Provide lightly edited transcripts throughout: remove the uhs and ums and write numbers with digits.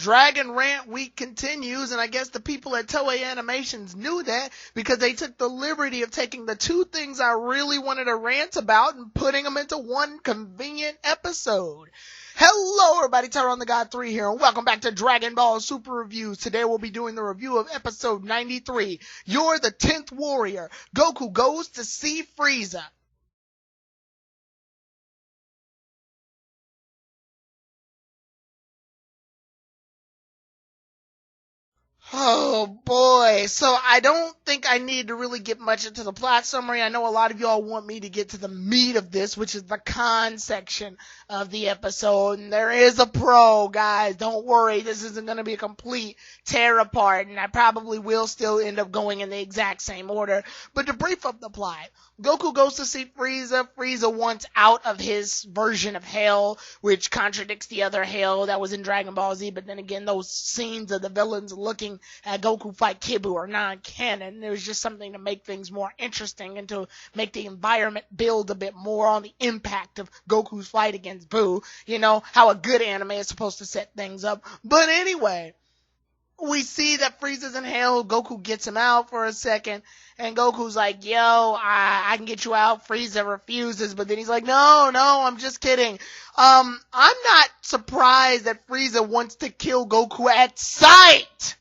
Dragon Rant week continues, and I guess the people at Toei Animations knew that because they took the liberty of taking the two things I really wanted to rant about and putting them into one convenient episode. Hello everybody, Tyrone the God 3 here, and welcome back to Dragon Ball Super Reviews. Today we'll be doing the review of episode 93, You're the 10th Warrior. Goku goes to see Frieza. Oh boy, so I don't think I need to really get much into the plot summary. I know a lot of y'all want me to get to the meat of this, which is the con section of the episode, and there is a pro, guys. Don't worry, this isn't going to be a complete tear apart, and I probably will still end up going in the exact same order. But to brief up the plot, Goku goes to see Frieza. Frieza wants out of his version of hell, which contradicts the other hell that was in Dragon Ball Z, but then again, those scenes of the villains looking at Goku fight Kibu are non-canon. It was just something to make things more interesting and to make the environment build a bit more on the impact of Goku's fight against Buu. You know, how a good anime is supposed to set things up. But anyway, we see that Frieza's in hell. Goku gets him out for a second, and Goku's like, yo, I can get you out. Frieza refuses, but then he's like, no, I'm just kidding. I'm not surprised that Frieza wants to kill Goku at sight.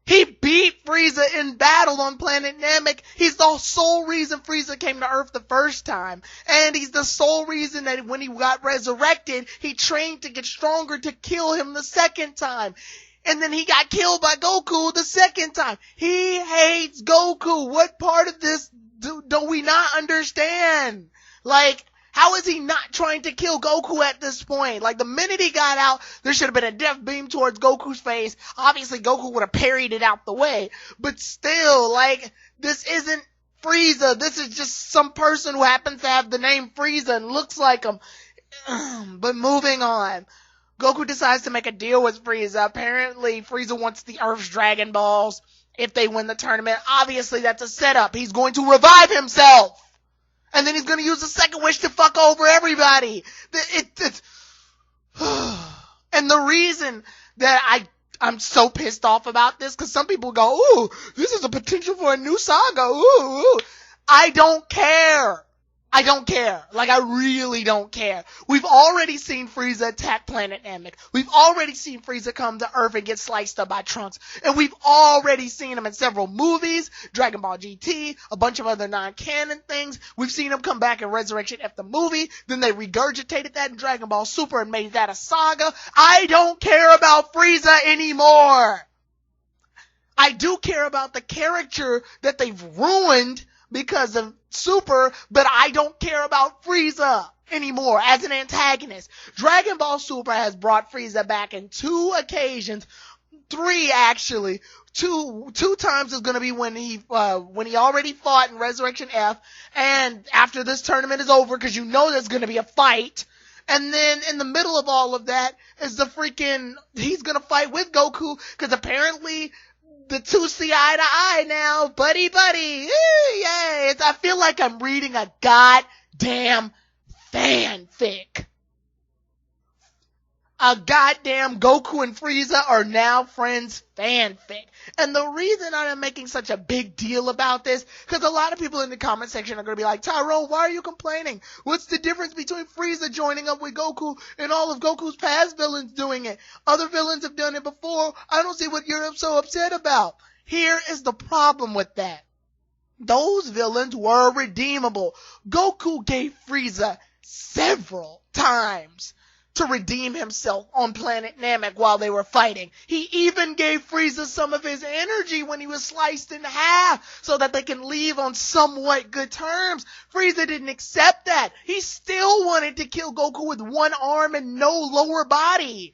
He beat Frieza in battle on planet Namek. He's the sole reason Frieza came to Earth the first time. And he's the sole reason that when he got resurrected, he trained to get stronger to kill him the second time. And then he got killed by Goku the second time. He hates Goku. What part of this do we not understand? Like, how is he not trying to kill Goku at this point? Like, the minute he got out, there should have been a death beam towards Goku's face. Obviously, Goku would have parried it out the way. But still, like, this isn't Frieza. This is just some person who happens to have the name Frieza and looks like him. But moving on. Goku decides to make a deal with Frieza. Apparently, Frieza wants the Earth's Dragon Balls if they win the tournament. Obviously, that's a setup. He's going to revive himself. And then he's going to use the second wish to fuck over everybody. And the reason that I'm so pissed off about this, because some people go, ooh, this is a potential for a new saga. Ooh. I don't care. Like, I really don't care. We've already seen Frieza attack planet Namek. We've already seen Frieza come to Earth and get sliced up by Trunks. And we've already seen him in several movies, Dragon Ball GT, a bunch of other non-canon things. We've seen him come back in Resurrection F the movie. Then they regurgitated that in Dragon Ball Super and made that a saga. I don't care about Frieza anymore. I do care about the character that they've ruined because of Super, but I don't care about Frieza anymore as an antagonist. Dragon Ball Super has brought Frieza back in 2 occasions. 3 actually. Two times is gonna be when he already fought in Resurrection F, and after this tournament is over, cause you know there's gonna be a fight. And then in the middle of all of that is he's gonna fight with Goku, cause apparently the two see eye to eye now, buddy. Yay! I feel like I'm reading a goddamn fanfic. A goddamn Goku and Frieza are now friends fanfic. And the reason I'm making such a big deal about this, because a lot of people in the comment section are going to be like, Tyrone, why are you complaining? What's the difference between Frieza joining up with Goku and all of Goku's past villains doing it? Other villains have done it before. I don't see what you're so upset about. Here is the problem with that. Those villains were redeemable. Goku gave Frieza several times to redeem himself on planet Namek while they were fighting. He even gave Frieza some of his energy when he was sliced in half so that they can leave on somewhat good terms. Frieza didn't accept that. He still wanted to kill Goku with one arm and no lower body.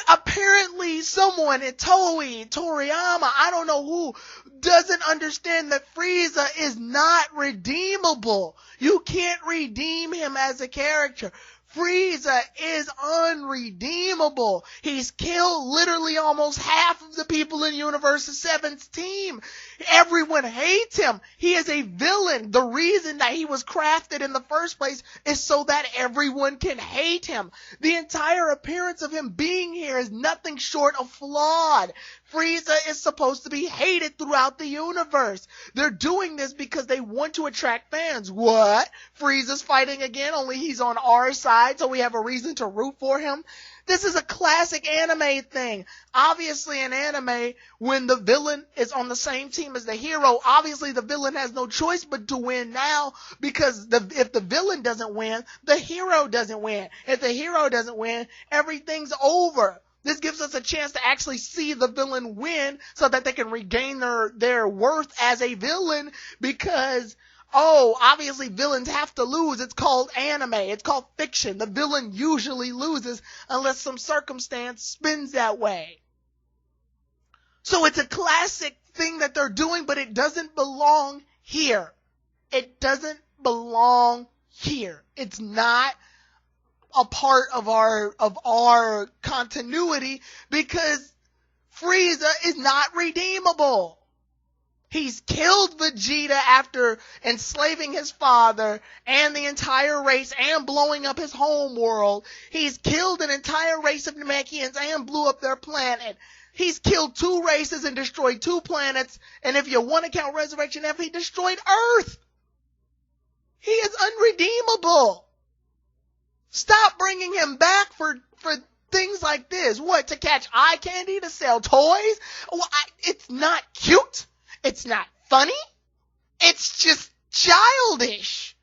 Apparently someone at Toei, Toriyama, I don't know who, doesn't understand that Frieza is not redeemable. You can't redeem him as a character. Frieza is unredeemable. He's killed literally almost half of the people in Universe 7's team. Everyone hates him. He is a villain. The reason that he was crafted in the first place is so that everyone can hate him. The entire appearance of him being here is nothing short of flawed. Frieza is supposed to be hated throughout the universe. They're doing this because they want to attract fans. What? Frieza's fighting again, only he's on our side, so we have a reason to root for him? This is a classic anime thing. Obviously in anime, when the villain is on the same team as the hero, obviously the villain has no choice but to win now, because if the villain doesn't win, the hero doesn't win. If the hero doesn't win, everything's over. This gives us a chance to actually see the villain win so that they can regain their worth as a villain, because obviously villains have to lose. It's called anime. It's called fiction. The villain usually loses unless some circumstance spins that way. So it's a classic thing that they're doing, but it doesn't belong here. It doesn't belong here. It's not a part of our continuity, because Frieza is not redeemable. He's killed Vegeta after enslaving his father and the entire race and blowing up his home world. He's killed an entire race of Namekians and blew up their planet. He's killed 2 races and destroyed 2 planets. And if you want to count Resurrection F, he destroyed Earth. He is unredeemable. Stop bringing him back for things like this. What, to catch eye candy, to sell toys? Well, it's not cute. It's not funny. It's just childish.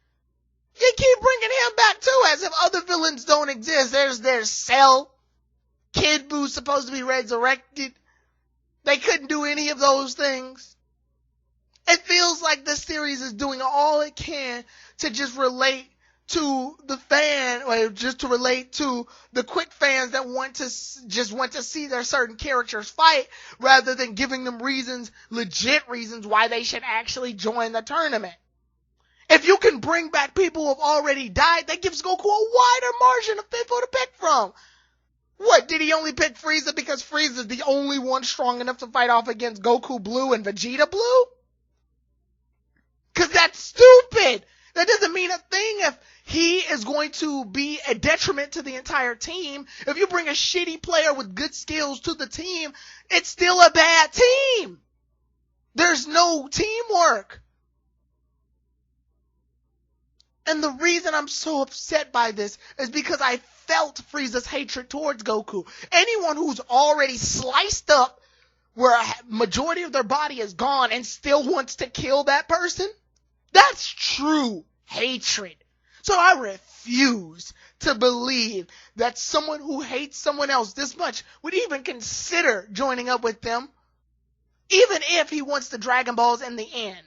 You keep bringing him back too, as if other villains don't exist. There's Cell. Kid Boo's supposed to be resurrected. They couldn't do any of those things. It feels like this series is doing all it can to just relate to the fan, or just to relate to the quick fans that want to see their certain characters fight, rather than giving them legit reasons why they should actually join the tournament. If you can bring back people who have already died, that gives Goku a wider margin of people to pick from. What, did he only pick Frieza because Frieza's the only one strong enough to fight off against Goku Blue and Vegeta Blue? Cause that's stupid! That doesn't mean a thing if he is going to be a detriment to the entire team. If you bring a shitty player with good skills to the team, it's still a bad team. There's no teamwork. And the reason I'm so upset by this is because I felt Frieza's hatred towards Goku. Anyone who's already sliced up where a majority of their body is gone and still wants to kill that person, that's true hatred. So I refuse to believe that someone who hates someone else this much would even consider joining up with them, even if he wants the Dragon Balls in the end.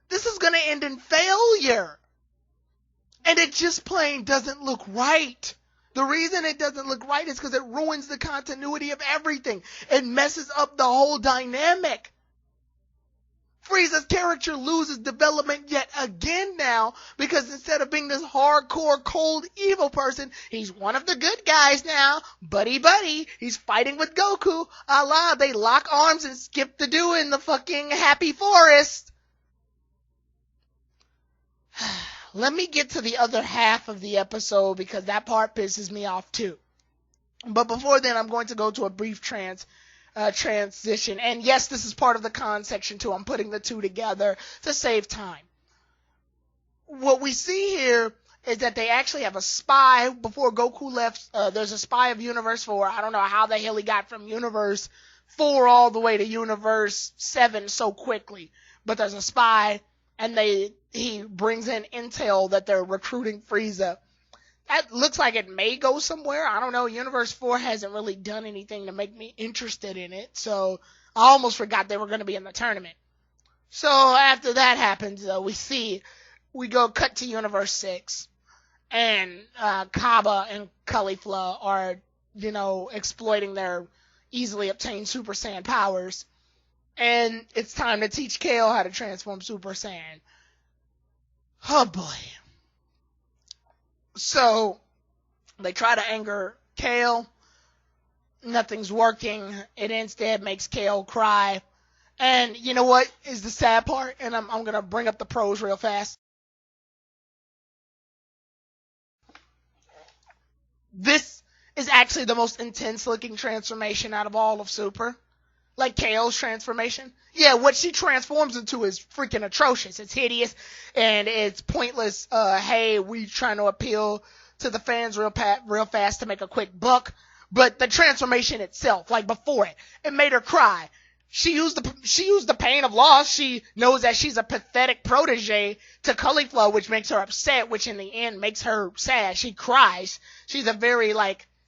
This is going to end in failure. And it just plain doesn't look right. The reason it doesn't look right is because it ruins the continuity of everything. It messes up the whole dynamic. Frieza's character loses development yet again now, because instead of being this hardcore, cold, evil person, he's one of the good guys now. Buddy. He's fighting with Goku. They lock arms and skip the dew in the fucking happy forest. Let me get to the other half of the episode, because that part pisses me off too. But before then, I'm going to go to a brief transition. And yes, this is part of the con section too. I'm putting the two together to save time. What we see here is that they actually have a spy. Before Goku left, there's a spy of Universe 4. I don't know how the hell he got from Universe 4 all the way to Universe 7 so quickly. But there's a spy, and he brings in intel that they're recruiting Frieza. That looks like it may go somewhere. I don't know. Universe 4 hasn't really done anything to make me interested in it. So I almost forgot they were going to be in the tournament. So after that happens, we go cut to Universe 6. And Kaba and Caulifla are, exploiting their easily obtained Super Saiyan powers. And it's time to teach Kale how to transform Super Saiyan. Oh boy. So, they try to anger Kale. Nothing's working. It instead makes Kale cry. And you know what is the sad part? And I'm going to bring up the pros real fast. This is actually the most intense looking transformation out of all of Super. Like Kale's transformation. Yeah, what she transforms into is freaking atrocious. It's hideous and it's pointless. Hey, we trying to appeal to the fans real fast to make a quick buck. But the transformation itself, like before it made her cry. She used the pain of loss. She knows that she's a pathetic protege to Cauliflower, which makes her upset, which in the end makes her sad. She cries. She's a very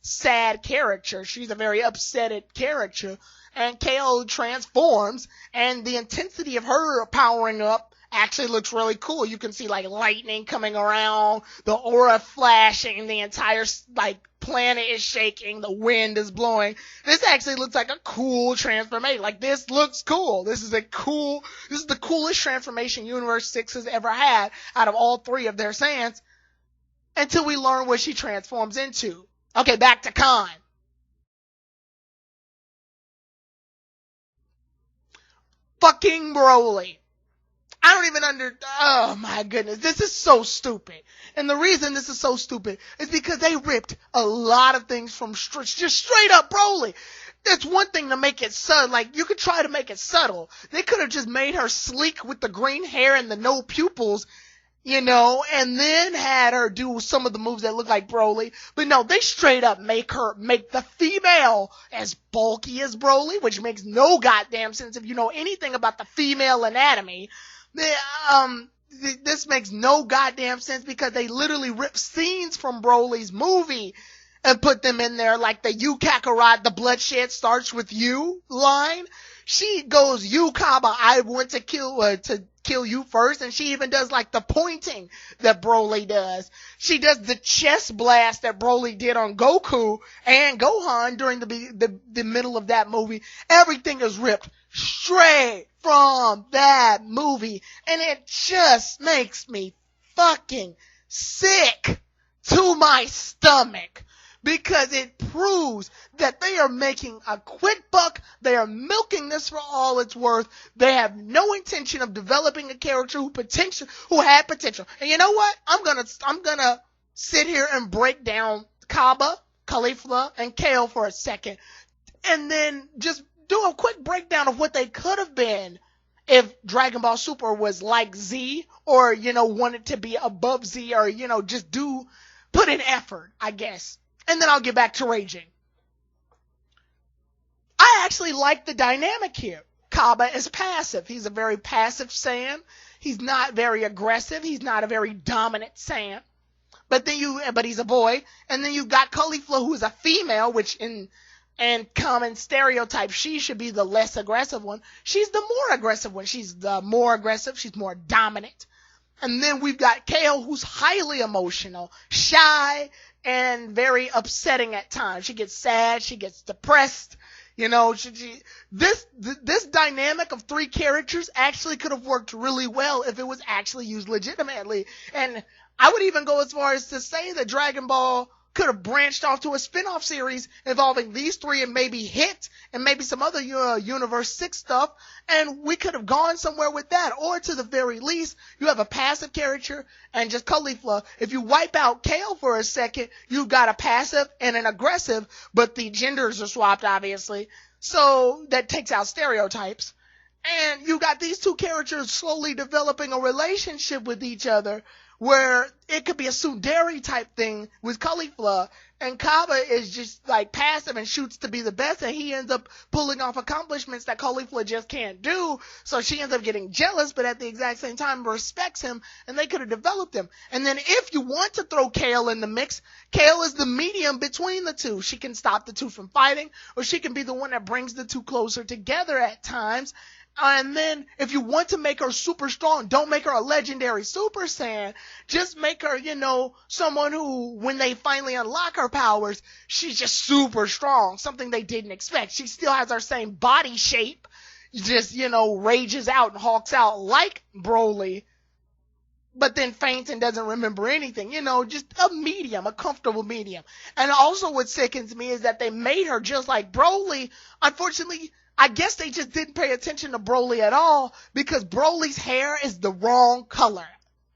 sad character. She's a very upsetted character. And Kale transforms, and the intensity of her powering up actually looks really cool. You can see lightning coming around, the aura flashing, the entire planet is shaking, the wind is blowing. This actually looks like a cool transformation. This looks cool. This is the coolest transformation Universe 6 has ever had out of all three of their Saiyans, until we learn what she transforms into. Okay, back to Khan. Fucking Broly. I don't even oh my goodness, this is so stupid. And the reason this is so stupid is because they ripped a lot of things from just straight up Broly. It's one thing to make it subtle, you could try to make it subtle. They could have just made her sleek with the green hair and the no pupils, and then had her do some of the moves that look like Broly. But no, they straight up make the female as bulky as Broly, which makes no goddamn sense if you know anything about the female anatomy. This makes no goddamn sense because they literally ripped scenes from Broly's movie and put them in there, like the "You Kakarot, the bloodshed starts with you" line. She goes, "You Kaba, I want to kill you first," and she even does the pointing that Broly does. She does the chest blast that Broly did on Goku and Gohan during the middle of that movie. Everything is ripped straight from that movie, and it just makes me fucking sick to my stomach. Because it proves that they are making a quick buck. They are milking this for all it's worth. They have no intention of developing a character who had potential. And you know what? I'm gonna sit here and break down Kaba, Caulifla, and Kale for a second, and then just do a quick breakdown of what they could have been if Dragon Ball Super was like Z, or wanted to be above Z, or just put in effort, I guess. And then I'll get back to raging. I actually like the dynamic here. Kaba is passive. He's a very passive Saiyan. He's not very aggressive. He's not a very dominant Saiyan. But he's a boy. And then you've got Caulifla, who is a female, which in common stereotype, she should be the less aggressive one. She's the more aggressive one. She's the more aggressive. She's more dominant. And then we've got Kale, who's highly emotional, shy, and very upsetting at times. She gets sad, she gets depressed, this dynamic of three characters actually could have worked really well if it was actually used legitimately. And I would even go as far as to say that Dragon Ball could have branched off to a spin-off series involving these three and maybe Hit and maybe some other Universe 6 stuff, and we could have gone somewhere with that. Or to the very least, you have a passive character and just Caulifla. If you wipe out Kale for a second, you've got a passive and an aggressive, but the genders are swapped, obviously, so that takes out stereotypes. And you got these two characters slowly developing a relationship with each other, where it could be a tsundere type thing with Caulifla, and Kaba is just passive and shoots to be the best, and he ends up pulling off accomplishments that Caulifla just can't do, so she ends up getting jealous, but at the exact same time respects him, and they could have developed him. And then if you want to throw Kale in the mix, Kale is the medium between the two. She can stop the two from fighting, or she can be the one that brings the two closer together at times. And then, if you want to make her super strong, don't make her a legendary Super Saiyan. Just make her, someone who, when they finally unlock her powers, she's just super strong. Something they didn't expect. She still has her same body shape. Just, rages out and hulks out like Broly. But then faints and doesn't remember anything. Just a medium, a comfortable medium. And also what sickens me is that they made her just like Broly. Unfortunately, I guess they just didn't pay attention to Broly at all because Broly's hair is the wrong color.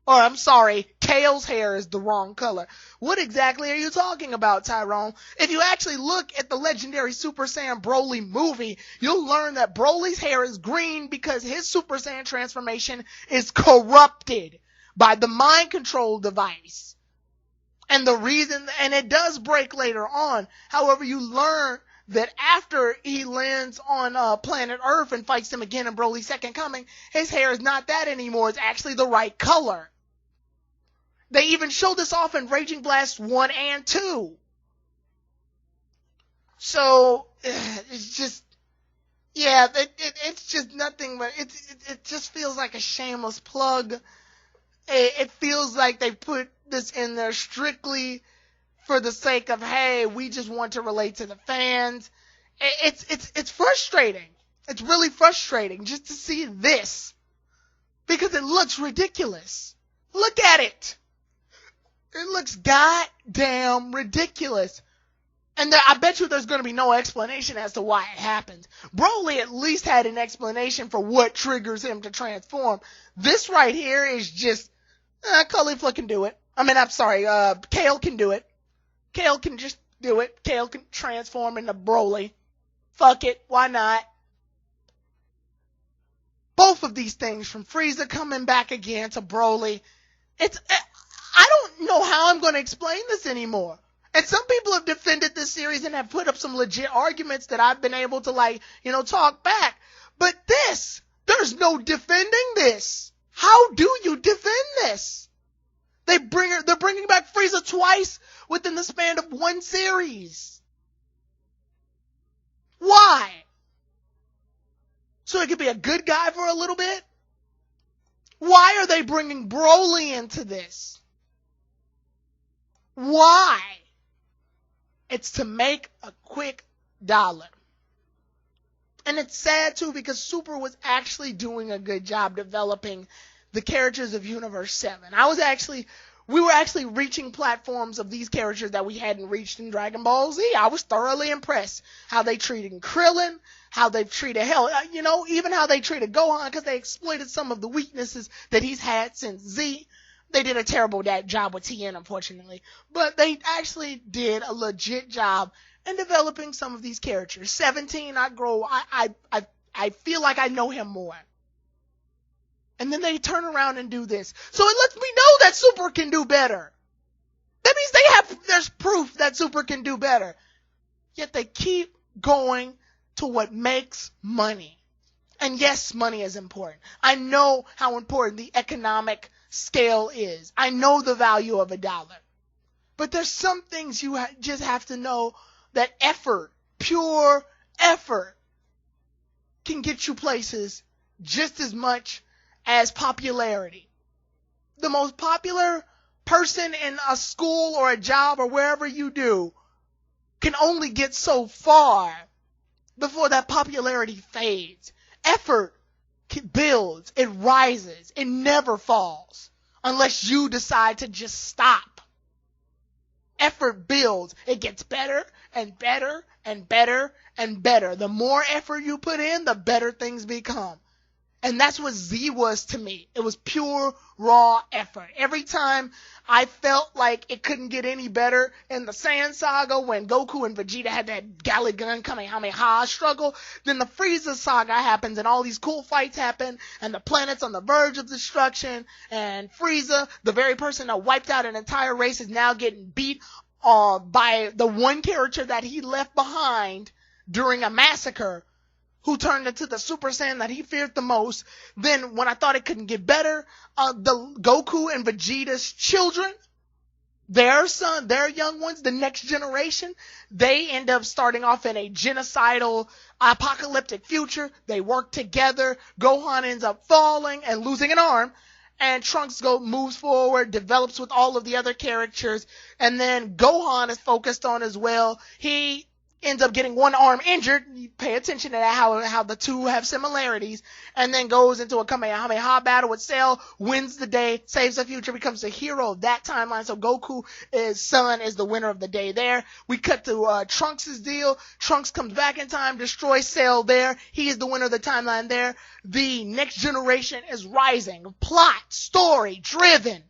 Or I'm sorry, Kale's hair is the wrong color. What exactly are you talking about, Tyrone? If you actually look at the legendary Super Saiyan Broly movie, you'll learn that Broly's hair is green because his Super Saiyan transformation is corrupted by the mind control device. And the reason, and it does break later on, however, you learn that after he lands on planet Earth and fights him again in Broly's Second Coming, his hair is not that anymore. It's actually the right color. They even show this off in Raging Blast 1 and 2. So, it's just, yeah, it's just nothing but, it just feels like a shameless plug. It feels like they put this in there strictly for the sake of, hey, we just want to relate to the fans. It's frustrating. It's really frustrating just to see this because it looks ridiculous. Look at it. It looks goddamn ridiculous. And I bet you there's going to be no explanation as to why it happened. Broly at least had an explanation for what triggers him to transform. This right here is just, Caulifla can do it. I mean, I'm sorry, Kale can do it. Kale can just do it. Kale can transform into Broly. Fuck it, why not? Both of these things, from Frieza coming back again to Broly, I don't know how I'm going to explain this anymore. And some people have defended this series and have put up some legit arguments that I've been able to talk back. But there's no defending this. How do you defend this? They're bringing back Frieza twice within the span of one series. Why? So he could be a good guy for a little bit? Why are they bringing Broly into this? Why? It's to make a quick dollar. And it's sad too because Super was actually doing a good job developing the characters of Universe 7. We were actually reaching platforms of these characters that we hadn't reached in Dragon Ball Z. I was thoroughly impressed how they treated Krillin, how they've treated even how they treated Gohan because they exploited some of the weaknesses that he's had since Z. They did a terrible job with TN, unfortunately, but they actually did a legit job in developing some of these characters. 17, I feel like I know him more. And then they turn around and do this. So it lets me know that Super can do better. That means there's proof that Super can do better. Yet they keep going to what makes money. And yes, money is important. I know how important the economic scale is. I know the value of $1. But there's some things you just have to know that effort, pure effort, can get you places just as much as popularity. The most popular person in a school or a job or wherever you do can only get so far before that popularity fades. Effort builds, it rises, it never falls unless you decide to just stop. Effort builds, it gets better and better and better and better. The more effort you put in, the better things become. And that's what Z was to me. It was pure, raw effort. Every time I felt like it couldn't get any better in the Saiyan Saga when Goku and Vegeta had that Galligan Kamehameha struggle, then the Frieza Saga happens and all these cool fights happen and the planet's on the verge of destruction and Frieza, the very person that wiped out an entire race, is now getting beat by the one character that he left behind during a massacre, who turned into the Super Saiyan that he feared the most. Then, when I thought it couldn't get better, the Goku and Vegeta's children, their young ones, the next generation, they end up starting off in a genocidal, apocalyptic future. They work together. Gohan ends up falling and losing an arm. And Trunks moves forward, develops with all of the other characters. And then Gohan is focused on as well. He ends up getting one arm injured. You pay attention to that, how the two have similarities, and then goes into a Kamehameha battle with Cell, wins the day, saves the future, becomes the hero of that timeline. So Goku's son is the winner of the day there. We cut to Trunks' deal. Trunks comes back in time, destroys Cell there. He is the winner of the timeline there. The next generation is rising. Plot, story, driven.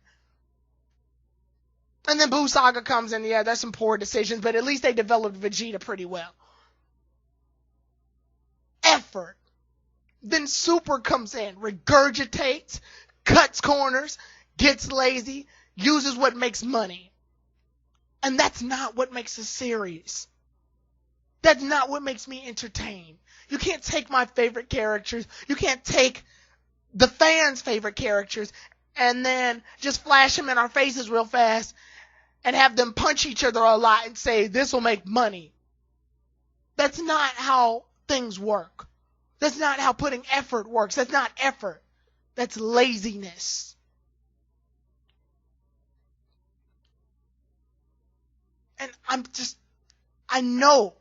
And then Buu Saga comes in. Yeah, there's some poor decisions, but at least they developed Vegeta pretty well. Effort. Then Super comes in, regurgitates, cuts corners, gets lazy, uses what makes money. And that's not what makes a series. That's not what makes me entertained. You can't take my favorite characters. You can't take the fans' favorite characters and then just flash them in our faces real fast and have them punch each other a lot and say, this will make money. That's not how things work. That's not how putting effort works. That's not effort. That's laziness. And I know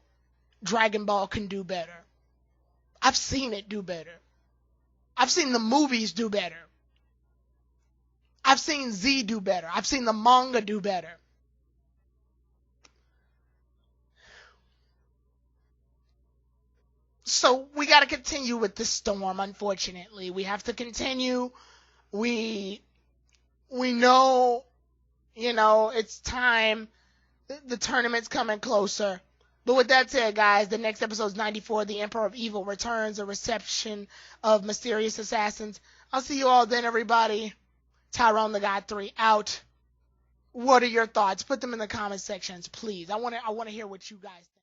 Dragon Ball can do better. I've seen it do better. I've seen the movies do better. I've seen Z do better. I've seen the manga do better. So we got to continue with this storm, unfortunately. We have to continue. We know, it's time. The tournament's coming closer. But with that said, guys, the next episode is 94. The Emperor of Evil returns, a reception of mysterious assassins. I'll see you all then, everybody. Tyrone the God 3 out. What are your thoughts? Put them in the comment sections, please. I want to hear what you guys think.